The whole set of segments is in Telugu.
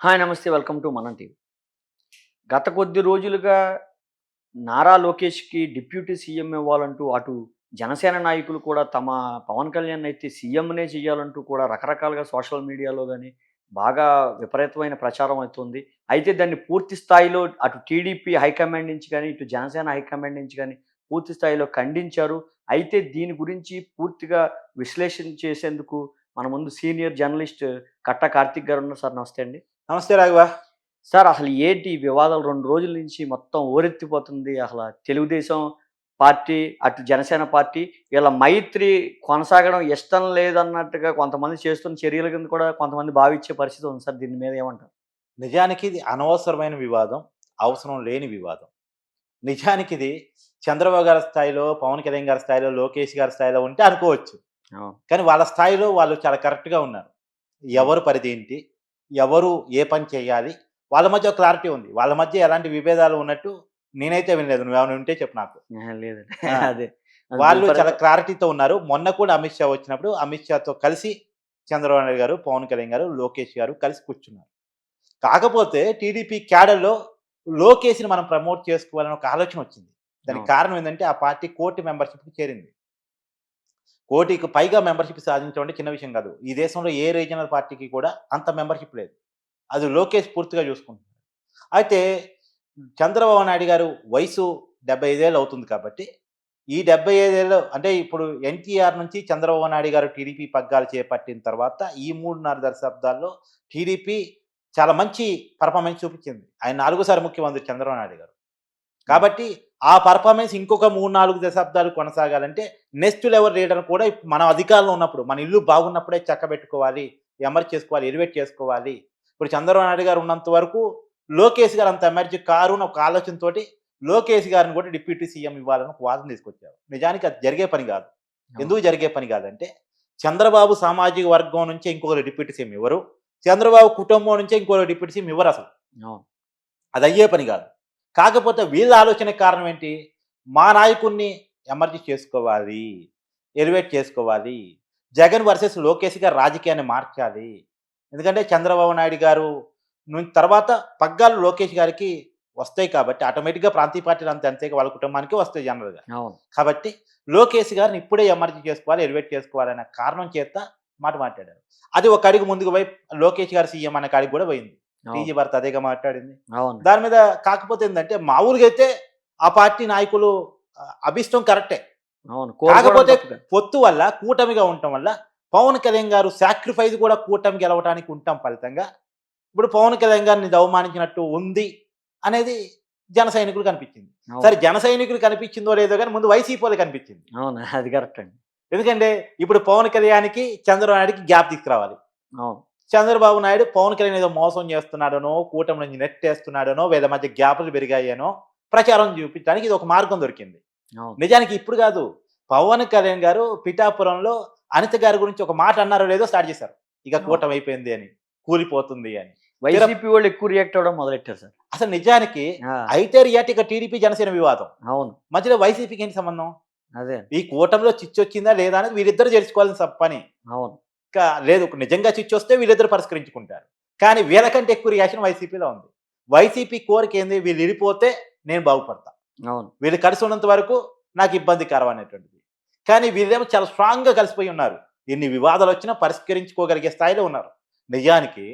హాయ్! నమస్తే. వెల్కమ్ టు మనం టీవీ. గత కొద్ది రోజులుగా నారా లోకేష్‌కి డిప్యూటీ సీఎం ఇవ్వాలంటూ అటు జనసేన నాయకులు కూడా తమ పవన్ కళ్యాణ్ అయితే సీఎంనే చేయాలంటూ కూడా రకరకాలుగా సోషల్ మీడియాలో గాని బాగా విపరీతమైన ప్రచారం అవుతుంది. అయితే దాన్ని పూర్తి స్థాయిలో అటు టీడీపీ హైకమాండ్ నుంచి గాని, ఇటు జనసేన హైకమాండ్ నుంచి గాని పూర్తి స్థాయిలో ఖండించారు. అయితే దీని గురించి పూర్తిగా విశ్లేషణ చేసేందుకు మన ముందు సీనియర్ జర్నలిస్ట్ కట్టా కార్తీక్ గారు ఉన్నారు. సార్ నమస్తే అండి. నమస్తే రాఘవ. సార్ అసలు ఏంటి ఈ వివాదాలు 2 రోజుల నుంచి మొత్తం హోరెత్తిపోతుంది. తెలుగుదేశం పార్టీ, అటు జనసేన పార్టీ వీళ్ళ మైత్రి కొనసాగడం ఇష్టం లేదన్నట్టుగా కొంతమంది చేస్తున్న చర్యల కింద కూడా కొంతమంది భావించే పరిస్థితి ఉంది సార్. దీని మీద ఏమంటారు? నిజానికి ఇది అనవసరమైన వివాదం. అవసరం లేని వివాదం. నిజానికి ఇది చంద్రబాబు గారి స్థాయిలో, పవన్ కళ్యాణ్ గారి స్థాయిలో, లోకేష్ గారి స్థాయిలో ఉంటే అనుకోవచ్చు. అవును. కానీ వాళ్ళ స్థాయిలో వాళ్ళు చాలా కరెక్ట్‌గా ఉన్నారు. అవును. ఎవరు పరిధేంటి? ఎవరు ఏ పని చేయాలి? వాళ్ళ మధ్య ఒక క్లారిటీ ఉంది. వాళ్ళ మధ్య ఎలాంటి విభేదాలు ఉన్నట్టు నేనైతే వినలేదు. నువ్వేమైనా ఉంటే చెప్పు నాకు. అహా! లేదండి. ఆ! అదే. అది వాళ్ళు విపరీత చాలా క్లారిటీతో ఉన్నారు. మొన్న కూడా అమిత్ షా వచ్చినప్పుడు అమిత్ షాతో కలిసి చంద్రబాబు నాయుడు గారు, పవన్ కళ్యాణ్ గారు, లోకేష్ గారు కలిసి కూర్చున్నారు. కాకపోతే టీడీపీ క్యాడర్‌లో లోకేష్‌ని మనం ప్రమోట్ చేసుకోవాలని ఒక ఆలోచన వచ్చింది. దానికి అవును. కారణం ఏందంటే ఆ పార్టీ కోటి మెంబర్‌షిప్‌కి చేరింది. కోటికి పైగా మెంబర్‌షిప్ సాధించడం అంటే చిన్న విషయం కాదు. ఈ దేశంలో ఏ రీజనల్ పార్టీకి కూడా అంత మెంబర్‌షిప్ లేదు. అది లోకేష్ పూర్తిగా చూసుకుంటున్నాడు. అయితే చంద్రబాబు నాయుడు గారు వయసు 75 ఏళ్ళు అవుతుంది కాబట్టి, ఈ 75 ఏళ్ళు అంటే ఇప్పుడు ఎన్టీఆర్ నుంచి చంద్రబాబు నాయుడు గారు టీడీపీ పగ్గాలు చేపట్టిన తర్వాత ఈ 3.5 దశాబ్దాల్లో టీడీపీ చాలా మంచి పెర్ఫార్మెన్స్ చూపించింది. ఆయన 4 సారి ముఖ్యమంత్రి చంద్రబాబు నాయుడు గారు. కాబట్టి ఆ పెర్ఫార్మెన్స్ ఇంకొక 3, 4 దశాబ్దాలు కొనసాగాలంటే నెక్స్ట్ లెవెల్ లీడర్ కూడా మనం అధికారంలో ఉన్నప్పుడు, మన ఇల్లు బాగున్నప్పుడే చక్కబెట్టుకోవాలి, ఎమర్జ్ చేసుకోవాలి, ఎలివేట్ చేసుకోవాలి. ఇప్పుడు చంద్రబాబు నాయుడు గారు ఉన్నంత వరకు లోకేష్ గారు అంత ఎమర్జ్ కారు అని ఒక ఆలోచనతోటి లోకేష్ గారిని కూడా డిప్యూటీ సీఎం ఇవ్వాలని ఒక వాదన తీసుకొచ్చారు. నిజానికి అది జరిగే పని కాదు. అవును. ఎందుకు జరిగే పని కాదంటే చంద్రబాబు సామాజిక వర్గం నుంచే ఇంకొకరు డిప్యూటీ సీఎం ఇవ్వరు. చంద్రబాబు కుటుంబం నుంచే ఇంకొకరు డిప్యూటీ సీఎం ఇవ్వరు అసలు. అవును. అది అయ్యే పని కాదు. కాకపోతే వీళ్ళ ఆలోచనకి కారణం ఏంటి? మా నాయకుడిని ఎమర్జ్ చేసుకోవాలి, ఎలివేట్ చేసుకోవాలి. జగన్ వర్సెస్ లోకేష్ గారు రాజకీయాన్ని మార్చాలి. ఎందుకంటే చంద్రబాబు నాయుడు గారు తర్వాత పగ్గాలు లోకేష్ గారికి వస్తాయి కాబట్టి ఆటోమేటిక్‌గా ప్రాంతీయ పార్టీలు అంతేగా వాళ్ళ కుటుంబానికి వస్తాయి జనరల్‌గా. అవును. కాబట్టి లోకేష్ గారిని ఇప్పుడే ఎమర్జ్ చేసుకోవాలి, ఎలివేట్ చేసుకోవాలనే కారణం చేత మాట మాట్లాడారు. అది ఒక అడుగు ముందుకు పోయి లోకేష్ గారు సీఎం అనే కాడికి కూడా పోయింది. అవును. టీజీ భరత్ అదేగా మాట్లాడింది. అవును. దాని మీద కాకపోతే ఏందంటే మామూలుగా అయితే ఆ పార్టీ నాయకులు అభిష్టం కరెక్టే. అవును. కోరుకోవడం కాకపోతే తప్పు కాదు. పొత్తు వల్ల, కూటమిగా ఉండటం వల్ల పవన్ కళ్యాణ్ గారు సాక్రిఫైస్ కూడా కూటమి గెలవడానికి ఉండటం ఫలితంగా ఇప్పుడు పవన్ కళ్యాణ్ గారిని ఇది అవమానించినట్టు ఉంది అనేది జన సైనికులకు కనిపించింది. అవును. సరే జన సైనికులు కనిపించిందో లేదో గానీ ముందు వైసీపీ‌లో కనిపించింది. అవును. అది కరెక్ట్ అండి. ఎందుకంటే ఇప్పుడు పవన్ కళ్యాణ్‌కి, చంద్రబాబు నాయుడుకి గ్యాప్ తీసుకురావాలి. అవును. చంద్రబాబు నాయుడు పవన్ కళ్యాణ్ ఏదో మోసం చేస్తున్నాడనో, కూటమి నుంచి నెట్టేస్తున్నాడనో, వీళ్ళ మధ్య గ్యాపులు పెరిగాయనో ప్రచారం చూపించడానికి ఇది ఒక మార్గం దొరికింది. అవును. నిజానికి ఇప్పుడు కాదు. పవన్ కళ్యాణ్ గారు పిఠాపురంలో అనిత గారి గురించి ఒక మాట అన్నారో లేదో స్టార్ట్ చేశారు. ఇక అవును. కూటమి అయిపోయింది అని, కూలిపోతుంది అని. వైసీపీ వాళ్ళు ఎక్కువ రియాక్ట్ అవ్వడం మొదలెట్టారు సార్. అసలు నిజానికి ఆ! అయితే రియాక్ట్ ఇక టీడీపీ జనసేన వివాదం. అవును. మధ్యలో వైసీపీకి ఏంటి సంబంధం? అదే. ఈ కూటమిలో చిచ్చొచ్చిందా లేదా అనేది వీరిద్దరూ తెలుసుకోవాల్సిన పని. అవును. లేదు నిజంగా చిచ్చొస్తే వీళ్ళిద్దరూ పరిష్కరించుకుంటారు. కానీ వీళ్ళకంటే ఎక్కువ రియాక్షన్ వైసీపీలో ఉంది. వైసీపీ కోరిక ఏంది? వీళ్ళు విడిపోతే నేను బాగుపడతా. అవును. వీళ్ళు కలిసి ఉన్నంత వరకు నాకు ఇబ్బందికరం అనేటువంటిది. కానీ వీళ్ళేమో చాలా స్ట్రాంగ్‌గా కలిసిపోయి ఉన్నారు. ఎన్ని వివాదాలొచ్చినా పరిష్కరించుకోగలిగే స్థాయిలో ఉన్నారు. నిజానికి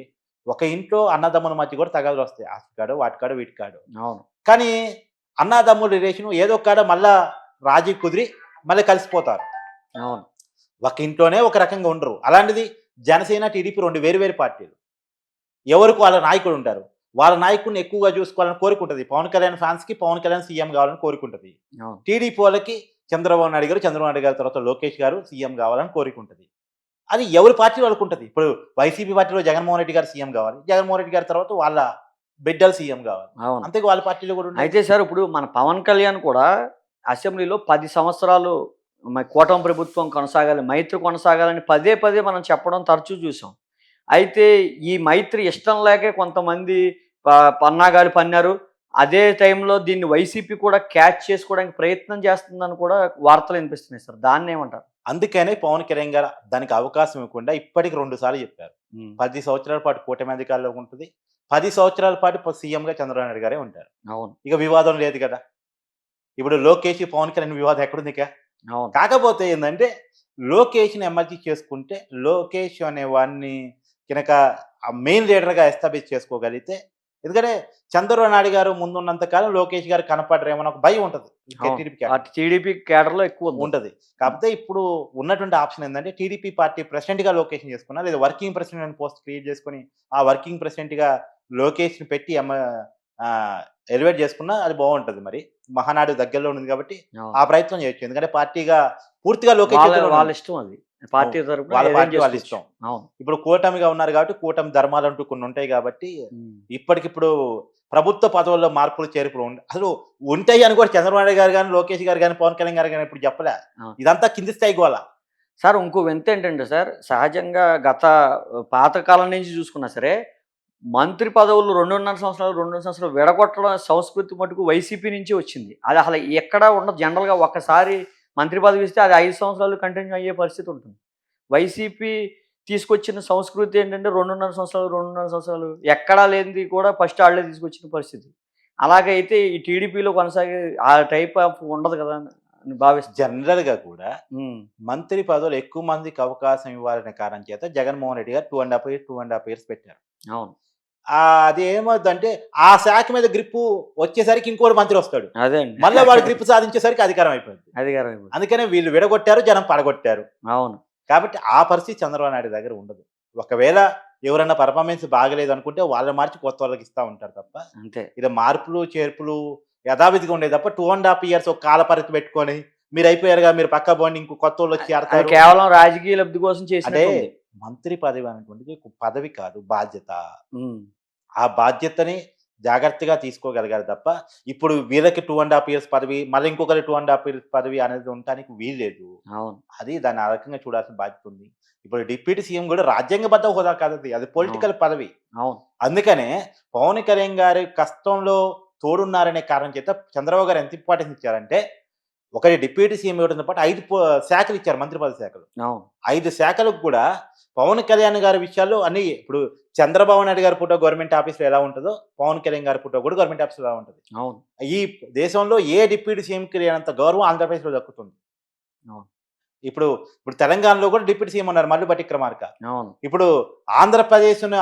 ఒక ఇంట్లో అన్నదమ్ముల మధ్య కూడా తగాదాలొస్తాయి. ఆస్తికాడో, వాటికాడో, వీటికాడో. అవును. కానీ అన్నాదమ్ముల రిలేషను ఏదో ఒక కాడ మళ్ళా రాజీ కుదిరి మళ్ళీ కలిసిపోతారు. అవును. ఒక ఇంట్లోనే ఒక రకంగా ఉండరు. అలాంటిది జనసేన, టీడీపీ 2 వేరు వేరు పార్టీలు. ఎవరికి వాళ్ళ నాయకుడు ఉంటారు. వాళ్ళ నాయకుడిని ఎక్కువగా చూసుకోవాలని కోరికుంటది. పవన్ కళ్యాణ్ ఫ్యాన్స్‌కి పవన్ కళ్యాణ్ సీఎం కావాలని కోరికుంటది. అవును. టీడీపీ వాళ్ళకి చంద్రబాబు నాయుడు గారు, చంద్రబాబు నాయుడు గారి తర్వాత లోకేష్ గారు సీఎం కావాలని కోరికుంటది. అది ఎవరి పార్టీ వాళ్ళకుంటది. ఇప్పుడు వైసీపీ పార్టీలో జగన్మోహన్ రెడ్డి గారు సీఎం కావాలి. జగన్మోహన్ రెడ్డి గారి తర్వాత వాళ్ళ బిడ్డలు సీఎం కావాలి. అవును. అంతేగా వాళ్ళ పార్టీలో కూడా ఉండేది. అయితే సార్ ఇప్పుడు మన పవన్ కళ్యాణ్ కూడా అసెంబ్లీలో 10 సంవత్సరాలు కూటమి ప్రభుత్వం కొనసాగాలి, మైత్రి కొనసాగాలని పదే పదే మనం చెప్పడం తరచూ చూసాం. అయితే ఈ మైత్రి ఇష్టం లేకే కొంతమంది పన్నాగాలు పన్నారు. అదే టైంలో దీన్ని వైసీపీ కూడా క్యాచ్ చేసుకోవడానికి ప్రయత్నం చేస్తుందని కూడా వార్తలు వినిపిస్తున్నాయి సార్. దాన్నేమంటారు? అందుకనే పవన్ కళ్యాణ్ గారు దానికి అవకాశం ఇవ్వకుండా ఇప్పటికి 2 సార్లు చెప్పారు. హ్మ్. 10 సంవత్సరాల పాటు కూటమి అధికారంలో ఉంటది. 10 సంవత్సరాల పాటు సీఎంగా చంద్రబాబు నాయుడు గారే ఉంటారు. అవును. ఇక వివాదం లేదు కదా! ఇప్పుడు లోకేష్, పవన్ కళ్యాణ్ వివాదం ఎక్కడుంది ఇక? అవును. కాకపోతే ఏందంటే, లోకేష్‌ని ఎమర్జీ చేసుకుంటే, లోకేష్ అనే వాడిని గనక మెయిన్ లీడర్‌గా ఎస్టాబ్లిష్ చేసుకోగలిగితే, ఎందుకంటే చంద్రబాబు నాయుడు గారు ముందున్నంత కాలం లోకేష్ గారు కనపడరేమో అని ఒక భయం ఉంటది. అవును. టీడీపీ అటు టీడీపీ కేడర్‌లో ఎక్కువుంది. ఉంటది. కాకపోతే ఇప్పుడు ఉన్నటువంటి ఆప్షన్ ఏందంటే, టీడీపీ పార్టీ ప్రెసిడెంట్‌గా లోకేష్‌ని చేసుకున్నా, లేదా వర్కింగ్ ప్రెసిడెంట్ అని పోస్ట్ క్రియేట్ చేసుకొని, ఆ వర్కింగ్ ప్రెసిడెంట్‌గా లోకేష్‌ని పెట్టి ఎలివేట్ చేసుకున్నా అది బావుంటది మరి. మహానాడు దగ్గరలో ఉంది కాబట్టి, అవును. ఆ ప్రయత్నం చేయొచ్చు. ఎందుకంటే పార్టీగా పూర్తిగా లోకేష్ వాళ్ళ చేతిలోనే వాళ్ళ ఉంది. ఇష్టం అది. పార్టీ అవును. తరపున వాళ్ళ ఏదైనా పార్టీ వాళ్ళ చేసుకోవచ్చు. ఇష్టం. అవును. ఇప్పుడు కూటమిగా ఉన్నారు కాబట్టి, కూటమి ధర్మాలంటూ కొన్ని ఉంటాయి కాబట్టి, హ్మ్. ఇప్పటికిప్పుడు ప్రభుత్వ పదవుల్లో మార్పులు, చేర్పులు అసలు ఉంటాయి అని కూడా చంద్రబాబు నాయుడు గారు గాని, లోకేష్ గారు గాని, పవన్ కళ్యాణ్ గారు గాని ఇప్పుడు చెప్పలే. ఆ! ఇదంతా కింది స్థాయి గోల. సార్ ఇంకో వింతేంటంటే సార్, సహజంగా గత పాత కాలం నుంచి చూసుకున్నా సరే, మంత్రి పదవులు 2.5 సంవత్సరాలు విడగొట్టడం సంస్కృతి మటుకు వైసీపీ నుంచి వచ్చింది. అది అసలు ఎక్కడా ఉండదు. జనరల్‌గా ఒక్కసారి మంత్రి పదవి ఇస్తే అది 5 సంవత్సరాలు కంటిన్యూ అయ్యే పరిస్థితి ఉంటుంది. వైసీపీ తీసుకొచ్చిన సంస్కృతి ఏంటంటే 2.5 సంవత్సరాలు ఎక్కడా లేనిది కూడా ఫస్ట్ ఆళ్ళే తీసుకొచ్చిన పరిస్థితి. అలాగైతే ఈ టీడీపీలో కొనసాగే ఆ టైప్ ఆఫ్ ఉండదు కదా అని భావిస్తున్నాను. జనరల్‌గా కూడా హ్మ్. మంత్రి పదవులు ఎక్కువ మందికి అవకాశం ఇవ్వాలనే కారణం చేత జగన్మోహన్ రెడ్డి గారు 2 ½ ఇయర్స్ పెట్టారు. అవును. అది ఏమవుద్దంటే ఆ శాఖ మీద గ్రిప్పు వచ్చేసరికి ఇంకోడు మంత్రి వస్తాడు. అదే అండి. మళ్ళా వాడు గ్రిప్ సాధించేసరికి అధికారం అయిపోద్ది. అధికారం ఇవ్వదు. అందుకనే వీళ్ళు విడగొట్టారు, జనం పడగొట్టారు. అవును. కాబట్టి ఆ పరిస్థితి చంద్రబాబు నాయుడు దగ్గర ఉండదు. ఒకవేళ ఎవరన్నా పెర్ఫార్మెన్స్ బాగలేదనుకుంటే వాళ్ళని మార్చి కొత్త వాళ్ళకి ఇస్తా ఉంటారు తప్ప, అంతే. ఇది మార్పులు, చేర్పులు యథావిధిగా ఉండేది తప్ప 2 ½ ఇయర్స్ ఒక కాల పరిమితి పెట్టుకొని మీరైపోయారుగా మీరు పక్కా పోండి ఇంకో కొత్తోళ్ళొచ్చి అది చేరతారు. కేవలం రాజకీయ లబ్ధి కోసం అంటే చేసినట్టుంది. మంత్రి పదవి అనేటువంటిది ఒక పదవి కాదు, బాధ్యత. హ్మ్. ఆ బాధ్యతని జాగ్రత్తగా తీసుకోగలగాలి తప్ప, ఇప్పుడు వీళ్ళకి 2 ½ ఇయర్స్ పదవి, మళ్ళీ ఇంకొకరికి 2 ½ ఇయర్స్ పదవి అనేది ఉండటానికి వీల్లేదు. అవును. అది దాన్ని ఆ రకంగా చూడాల్సిన బాధ్యత ఉంది. ఇప్పుడు డిప్యూటీ సీఎం కూడా రాజ్యాంగబద్ధ హోదా కాదది. అది పొలిటికల్ పదవి. అవును. అందుకనే పవన్ కళ్యాణ్ గారి కష్టంలో తోడున్నారనే కారణం చేత చంద్రబాబు గారు ఎంత ఇంపార్టెన్స్ ఇచ్చారంటే, ఒకటి డిప్యూటీ సీఎం ఇవ్వడంతో పాటు 5 శాఖలు ఇచ్చారు, మంత్రి పదవి శాఖలు. అవును. 5 శాఖలకు కూడా పవన్ కళ్యాణ్ గారి విషయాల్లో అన్నీ ఇప్పుడు చంద్రబాబు నాయుడు గారి ఫోటో గవర్నమెంట్ ఆఫీస్‌లో ఎలా ఉంటదో, పవన్ కళ్యాణ్ గారి ఫోటో కూడా గవర్నమెంట్ ఆఫీస్‌లో అలా ఉంటది. అవును. ఈ దేశంలో ఏ డిప్యూటీ సీఎంకి లేనంత గౌరవం ఆంధ్రప్రదేశ్‌లో దక్కుతుంది. అవును. ఇప్పుడు ఇప్పుడు తెలంగాణలో కూడా డిప్యూటీ సీఎం ఉన్నారు మల్లు భట్టి విక్రమార్క. అవును. ఇప్పుడు ఆంధ్రప్రదేశ్‌ను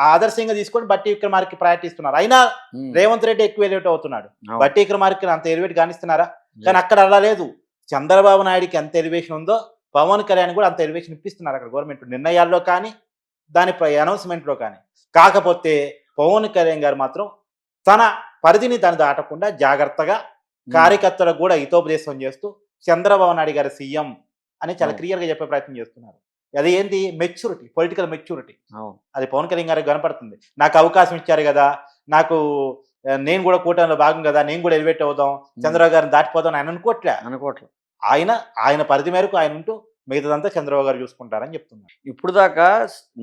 ఆదర్శంగా తీసుకొని బట్టి విక్రమార్కకి ప్రయారిటీ ఇస్తున్నారు. అయినా హ్మ్. రేవంత్ రెడ్డి ఎక్కువ ఎలివేట్ అవుతున్నాడు. అవును. బట్టి విక్రమార్కని అంత ఎలివేట్ గానిస్తున్నారా? కానీ అక్కడ అలా లేదు. చంద్రబాబు నాయుడుకి ఎంత ఎలివేషన్ ఉందో, పవన్ కళ్యాణ్ కూడా అంత ఎలివేషన్ ఇప్పిస్తున్నారు అక్కడ గవర్నమెంట్ నిర్ణయాల్లో కానీ, దాని అనౌన్స్‌మెంట్‌లో కానీ. కాకపోతే పవన్ కళ్యాణ్ గారు మాత్రం తన పరిధిని తను దాటకుండా జాగ్రత్తగా కార్యకర్తలకు కూడా హితోపదేశం చేస్తూ చంద్రబాబు నాయుడు గారు సీఎం అని చాలా అవును. క్లియర్‌గా చెప్పే ప్రయత్నం చేస్తున్నారు. అది ఏంటి మెచ్యూరిటీ, పొలిటికల్ మెచ్యూరిటీ. అవును. అది పవన్ కళ్యాణ్ గారికి కనపడుతుంది. నాకు అవకాశం ఇచ్చారు గదా! నాకు నేను గూడా కూటమిలో భాగం గదా! నేను గూడా ఎలివేట్ అవుదాం. చంద్రబాబు గారిని దాటిపోదాం అని ఆయన అనుకోవట్లే. అనుకోవట్లేదు. ఆయన పరిధి మేరకు ఆయన ఉంటూ మిగతాదంతా చంద్రబాబు గారు చూసుకుంటారని చెప్తున్నారు. ఇప్పుడు దాకా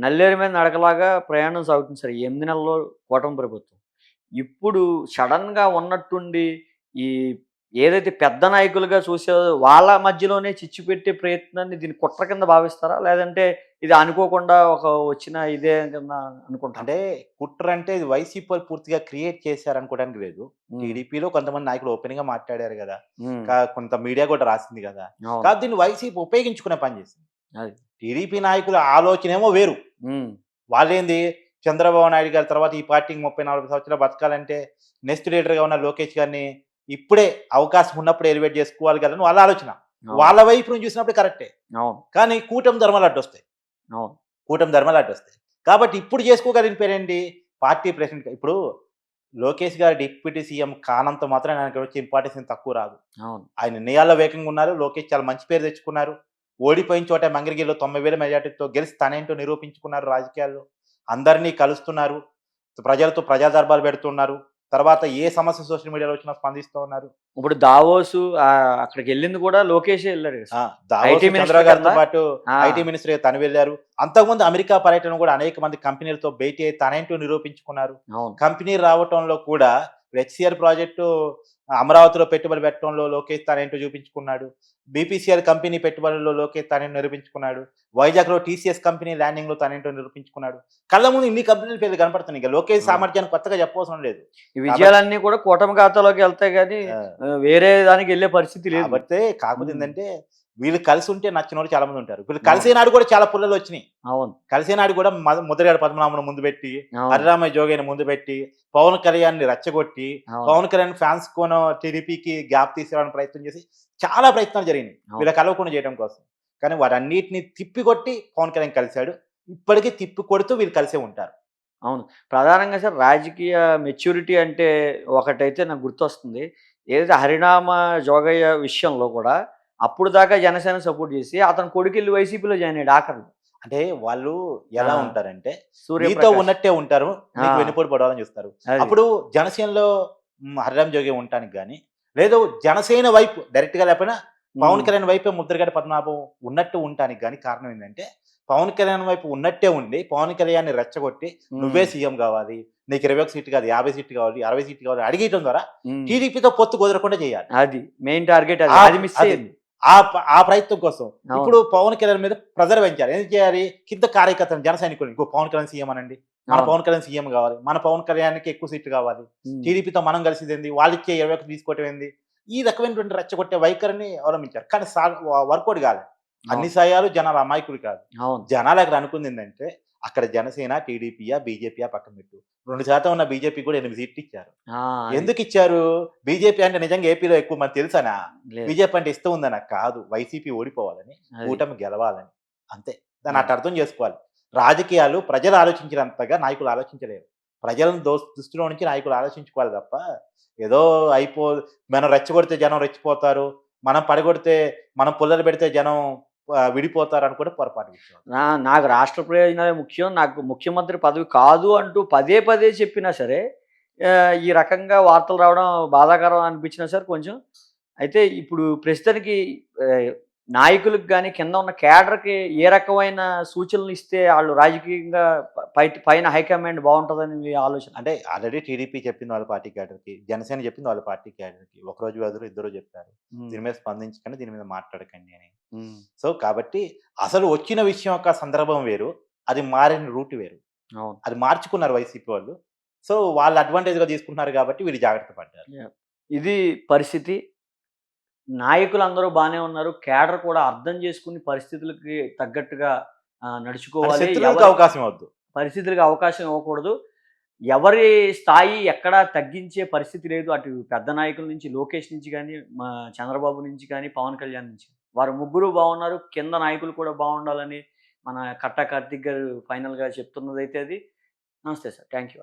నల్లేరు మీద నడకలాగా ప్రయాణం సాగుతుంది సార్. ఈ 8 నెలల్లో కూటమి ప్రభుత్వం. ఇప్పుడు సడెన్‌గా ఉన్నట్టుండి ఈ ఏదైతే పెద్ద నాయకులుగా చూసారో వాళ్ళ మధ్యలోనే చిచ్చు పెట్టే ప్రయత్నాన్ని దీన్ని కుట్ర కింద భావిస్తారా? లేదంటే ఇది అనుకోకుండా ఒక వచ్చిన ఇదే కింద అనుకుంటారా? అంటే కుట్ర అంటే ఇది వైసీపీ వాళ్ళు పూర్తిగా క్రియేట్ చేశారనుకోవడానికి లేదు. హ్మ్. టీడీపీలో కొంతమంది నాయకులు ఓపెన్‌గా మాట్లాడారు గదా! హ్మ్. కొంత మీడియా కూడా రాసింది గదా! అవును. కాకపోతే దీన్ని వైసీపీ ఉపయోగించుకునే పని చేసింది. అది. టీడీపీ నాయకుల ఆలోచనేమో వేరు. హ్మ్. వాళ్ళేంది చంద్రబాబు నాయుడు గారి తర్వాత ఈ పార్టీకి 30, 40 సంవత్సరాలు బతకాలంటే నెక్స్ట్ లీడర్‌గా ఉన్న లోకేష్ గారిని ఇప్పుడే అవకాశం ఉన్నప్పుడే ఎలివేట్ చేసుకోవాలి కదా! అని వాళ్ళ ఆలోచన. అవును. వాళ్ళ వైపు నుంచి చూసినప్పుడు కరెక్టే. అవును. కానీ కూటమి ధర్మాలు అడ్డొస్తాయి. అవును. కూటమి ధర్మాలు అడ్డొస్తాయి. కాబట్టి ఇప్పుడు చేసుకోగలిగిన పేరేంటి? పార్టీ ప్రెసిడెంట్ ఇప్పుడు లోకేష్ గారు డిప్యూటీ సీఎం కానంత మాత్రాన ఆయనకి వచ్చే ఇంపార్టెన్స్ ఏం తక్కువ రాదు. అవును. ఆయన నిర్ణయాల్లో వేగంగా ఉన్నారు. లోకేష్ చాలా మంచి పేరు తెచ్చుకున్నారు. ఓడిపోయిన చోట మంగళగిరిలో 90,000 మెజార్టీతో గెలిచి తనేంటో నిరూపించుకున్నారు రాజకీయాల్లో. అందరినీ కలుస్తున్నారు. ప్రజలతో ప్రజా దర్బార్లు పెడుతున్నారు. తర్వాత ఏ సమస్య సోషల్ మీడియాలో వచ్చినా స్పందిస్తూ ఉన్నారు. ఇప్పుడు దావోసు అక్కడికెళ్ళింది కూడా లోకేషే ఎళ్ళాడు కదా ఆ! Sir. Davos IT minister Chandrababu గారితో కింద. పాటు ఆ! ఐటీ మినిస్టర్‌గా తను వెళ్లారు. అంతకుముందు అమెరికా పర్యటన కూడా అనేక మంది కంపెనీలతో భేటీ అయ్యి తనేంటో నిరూపించుకున్నారు. అవును. కంపెనీ రావటంలో కూడా ఇప్పుడు హెచ్సిఆర్ ప్రాజెక్టు అమరావతిలో పెట్టుబడి పెట్టడంలో లోకేష్ తానేంటో చూపించుకున్నాడు. బీపీసీఎల్ కంపెనీ పెట్టుబడుల్లో లోకేష్ తానేంటో నిరూపించుకున్నాడు. వైజాగ్‌లో టీసీఎస్ కంపెనీ ల్యాండింగ్‌లో తానేంటో నిరూపించుకున్నాడు. కళ్ళ ముందు ఇన్ని కంపెనీల పేర్లు కనపడుతున్నాయి. ఇక లోకేష్ సామర్థ్యాన్ని కొత్తగా చెప్పవసరం లేదు. ఈ విజయాలన్నీ కూడా కూటమి ఖాతాలోకి వెళ్తాయి కానీ ఆ! వేరే దానికి వెళ్ళే పరిస్థితి లేదు. కాబట్టే కాకపోతే ఉమ్. ఏందంటే వీళ్ళు కలిసి ఉంటే నచ్చినోళ్ళు చాలా మంది ఉంటారు. వీళ్ళు కలిసేనాడు కూడా చాలా పుల్లలు వచ్చినాయి. అవును, కలిసేనాడు కూడా ముద్రగడ పద్మనాభను ముందు పెట్టి, అవును, హరిరామయ్య జోగయ్యని ముందు పెట్టి, పవన్ కళ్యాణ్‌ని రెచ్చగొట్టి, అవును, పవన్ కళ్యాణ్ ఫ్యాన్స్ కోనో టీడీపీకి గ్యాప్ తీసుకురావడానికి ప్రయత్నం చేసి చాలా ప్రయత్నాలు జరిగినాయి. అవును. వీళ్ళ కలవకుండా చేయడం కోసం. కానీ వాటన్నిటిని తిప్పికొట్టి పవన్ కళ్యాణ్ కలిసాడు. ఇప్పటికీ తిప్పి కొడుతూ వీళ్ళు కలిసే ఉంటారు. అవును. ప్రధానంగా సార్ రాజకీయ మెచ్యూరిటీ అంటే ఒకటైతే నాకు గుర్తొస్తుంది. ఏదైతే హరినామ జోగయ్య విషయంలో కూడా అప్పుడు దాకా జనసేన సపోర్ట్ చేసి అతని కొడుకెళ్ళి వైసీపీలో జాయిన్ అయ్యాడు ఆఖరిలో. అంటే వాళ్ళు ఎలా ఆ! ఉంటారంటే నీతో సూర్యప్రకాష్. ఉన్నట్టే ఉంటారు. నీకు ఆ! వెన్నుపోటు పడాలని చూస్తారు. అది. అప్పుడు జనసేనలో హరిరామ్ జోగి ఉండటానికి గాని, లేదు జనసేన వైపు డైరెక్ట్‌గా లేకపోయినా పవన్ హ్మ్. కళ్యాణ్ వైపే ముద్రగడ పద్మనాభం ఉన్నట్టు ఉండటానికి గాని కారణం ఏంటంటే, పవన్ కళ్యాణ్ వైపు ఉన్నట్టే ఉండి, పవన్ కళ్యాణ్‌ని రెచ్చగొట్టి నువ్వే హ్మ్. సీఎం కావాలి. నీకు 21 సీట్లు కాదు 50 సీట్లు కావాలి, 60 సీట్లు కావాలి అడిగేయటం ద్వారా హ్మ్. టీడీపీతో పొత్తు కుదరకుండా చేయాలి. అది మెయిన్ టార్గెట్ అది. ఆ అది మిస్ అది అయింది. ఆ ప్రయత్నం కోసం. అవును. ఇప్పుడు పవన్ కళ్యాణ్ మీద ప్రెషర్ పెంచాలి. ఏం చేయాలి? కింద కార్యకర్తలు జన సైనికుల్ని ఇంకో పవన్ కళ్యాణ్ సీఎం అనండి. మన అవును. పవన్ కళ్యాణ్ సీఎం కావాలి. మన పవన్ కళ్యాణ్‌కి ఎక్కువ సీట్లు కావాలి. హ్మ్. టీడీపీతో మనం కలిసేదేంది? వాళ్ళిచ్చే 21 తీసుకోవటం ఏంది? ఈ రకమైనటువంటి రెచ్చగొట్టే వైఖరిని అవలంబించారు. కానీ వర్కౌట్ కాలే. అన్ని అవును. సమయాలు జనాలు అమాయకులు కాదు. అవును. జనాలు అక్కడ అనుకుందేంటంటే, అక్కడ జనసేన, టీడీపీయా, బీజేపీయా పక్కన పెట్టు. 2% ఉన్న బీజేపీకి కూడా 8 సీట్లు ఇచ్చారు. ఆ! అది. ఎందుకిచ్చారు? బీజేపీ అంటే నిజంగా ఏపీలో ఎక్కువ మంది తెలుసనా? లేదు. బీజేపీ అంటే ఇష్టం ఉందనా? కాదు. వైసీపీ ఓడిపోవాలని, అది. కూటమి గెలవాలని. అంతే. దాన్ని అది. అట్ట అర్థం చేసుకోవాలి. రాజకీయాలు ప్రజలు ఆలోచించినంతగా నాయకులు ఆలోచించలేరు. ప్రజలను దృష్టిలో నుంచి నాయకులు ఆలోచించుకోవాలి తప్ప, ఏదో అయిపో మనం రెచ్చగొడితే జనం రెచ్చిపోతారు. మనం పడగొడితే మనం పుల్లలు పెడితే జనం విడిపోతారు అనుకుంటే పొరపాటు విషయం. నాకు రాష్ట్ర ప్రయోజనాలే ముఖ్యం. నాకు ముఖ్యమంత్రి పదవి కాదు అంటూ పదే పదే చెప్పినా సరే ఈ రకంగా వార్తలు రావడం బాధాకరం అనిపించినా సరే కొంచెం. అయితే ఇప్పుడు ప్రస్తుతానికి ఆహ్, నాయకులకు గాని, కింద ఉన్న క్యాడర్‌కి ఏ రకమైన సూచనలు ఇస్తే ఆళ్ళు రాజకీయంగా పైన హైకమాండ్ బావుంటదని మీ ఆలోచన? అంటే ఆల్రెడీ టీడీపీ చెప్పింది వాళ్ళ పార్టీ క్యాడర్‌కి. జనసేన చెప్పింది వాళ్ళ పార్టీ క్యాడర్‌కి. ఒకరోజు వ్యవధిలో ఇద్దరు చెప్పారు. హ్మ్. దీని మీద స్పందించకండి, దీని మీద మాట్లాడకండి అని. హ్మ్. సో, కాబట్టి అసలు వచ్చిన విషయం యొక్క సందర్భం వేరు. అది మారిన రూట్ వేరు. అవును. అది మార్చుకున్నారు వైసీపీ వాళ్ళు. సో, వాళ్ళు అడ్వాంటేజ్‌గా తీసుకుంటున్నారు కాబట్టి వీళ్ళు జాగ్రత్త పడ్డారు. యాహ్! ఇది పరిస్థితి. నాయకులందరూ బానే ఉన్నారు. క్యాడర్ కూడా అర్థం చేసుకొని పరిస్థితులకి తగ్గట్టుగా అంటే నడుచుకోవాలి. శత్రువులకు అవకాశం ఇవ్వద్దు. పరిస్థితులకి అవకాశం ఇవ్వకూడదు. ఎవరి స్థాయి ఎక్కడా తగ్గించే పరిస్థితి లేదు. అటు పెద్ద నాయకుల నుంచి లోకేష్ నుంచి గాని, మా చంద్రబాబు నుంచి కానీ, పవన్ కళ్యాణ్ నుంచి. వారు ముగ్గురు బాగున్నారు. కింద నాయకులు కూడా బాగుండాలని మన కట్టా కార్తీక్ గారు ఫైనల్‌గా చెప్తున్నదైతే అది. నమస్తే సార్. Thank you.